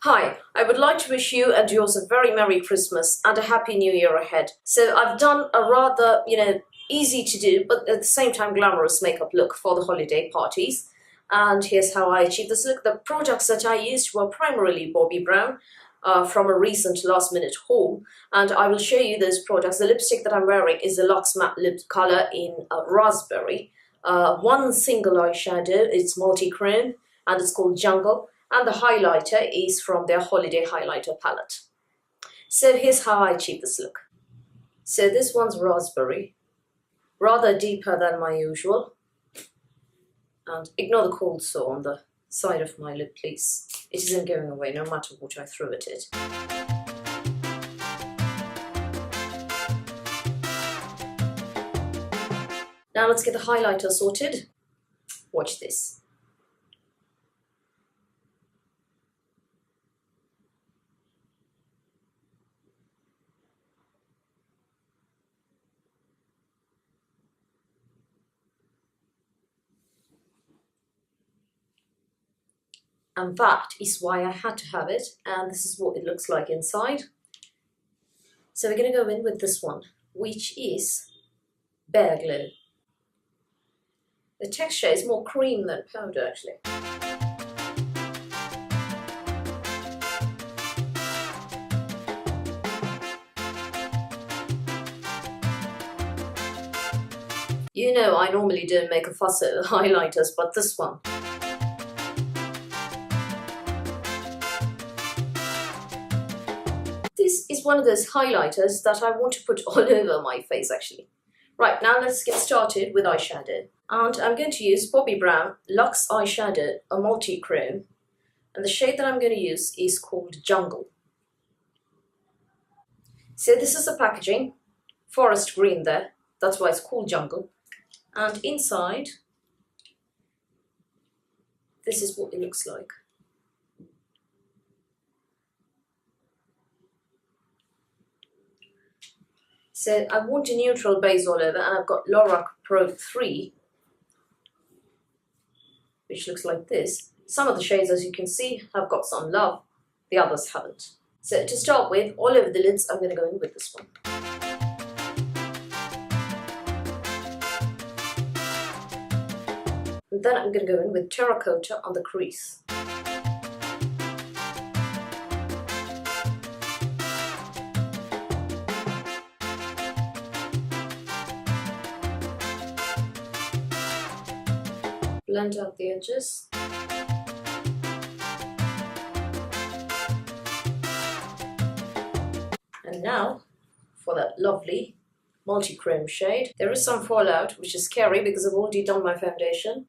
Hi, I would like to wish you and yours a very Merry Christmas and a Happy New Year ahead. So I've done a rather, easy to do, but at the same time glamorous makeup look for the holiday parties. And here's how I achieved this look. The products that I used were primarily Bobbi Brown from a recent last minute haul. And I will show you those products. The lipstick that I'm wearing is the Luxe Matte Lip Color in Raspberry. One single eyeshadow, it's multi-chrome and it's called Jungle. And the highlighter is from their Holiday Highlighter palette. So here's how I achieve this look. So this one's Raspberry, rather deeper than my usual. And ignore the cold sore on the side of my lip, please. It isn't going away no matter what I throw at it. Now let's get the highlighter sorted. Watch this. And that is why I had to have it, and this is what it looks like inside. So we're going to go in with this one, which is Bare Glow. The texture is more cream than powder, actually. You know I normally don't make a fuss over highlighters, but this one. This is one of those highlighters that I want to put all over my face, actually. Right, now let's get started with eyeshadow. And I'm going to use Bobbi Brown Luxe Eyeshadow, a multi-chrome. And the shade that I'm going to use is called Jungle. So this is the packaging, forest green there. That's why it's called Jungle. And inside, this is what it looks like. So I want a neutral base all over, and I've got Lorac Pro 3, which looks like this. Some of the shades, as you can see, have got some love, the others haven't. So to start with, all over the lids, I'm going to go in with this one. And then I'm going to go in with Terracotta on the crease. Blend out the edges. And now, for that lovely multi-chrome shade. There is some fallout, which is scary because I've already done my foundation.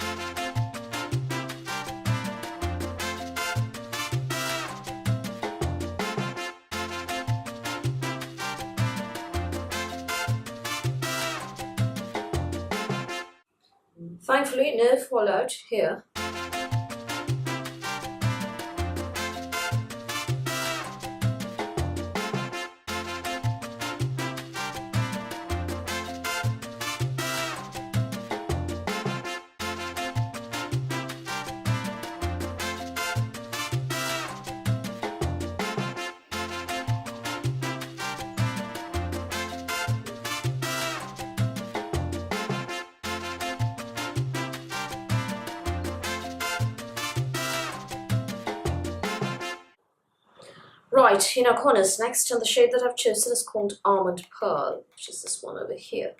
Thankfully, no fallout here. Right, in our corners next, and the shade that I've chosen is called Almond Pearl, which is this one over here.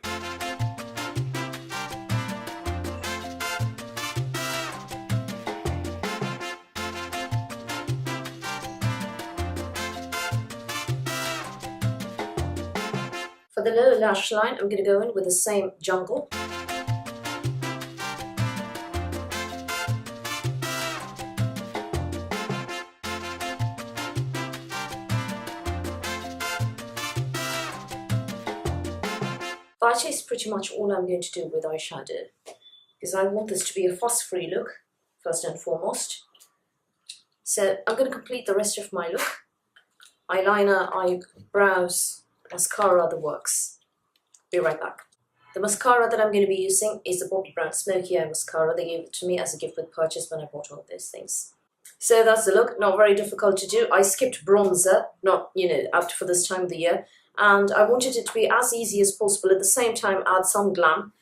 For the lower lash line, I'm going to go in with the same Jungle. That is pretty much all I'm going to do with eyeshadow, because I want this to be a fuss-free look, first and foremost. So I'm going to complete the rest of my look. Eyeliner, eyebrows, mascara, the works. Be right back. The mascara that I'm going to be using is the Bobbi Brown Smoky Eye Mascara. They gave it to me as a gift with purchase when I bought all of those things. So that's the look, not very difficult to do. I skipped bronzer, not, after for this time of the year. And I wanted it to be as easy as possible, at the same time add some glam,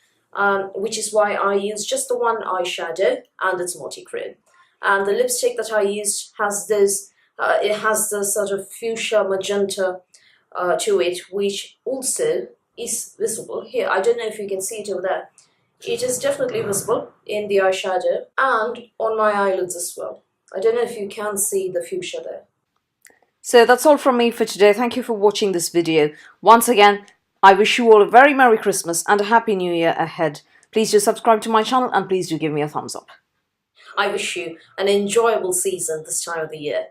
which is why I used just the one eyeshadow, and it's multi-cream. And the lipstick that I used has this, it has this sort of fuchsia magenta to it, which also is visible here. I don't know if you can see it over there. It is definitely visible in the eyeshadow and on my eyelids as well. I don't know if you can see the fuchsia there. So that's all from me for today. Thank you for watching this video. Once again, I wish you all a very Merry Christmas and a Happy New Year ahead. Please do subscribe to my channel and please do give me a thumbs up. I wish you an enjoyable season this time of the year.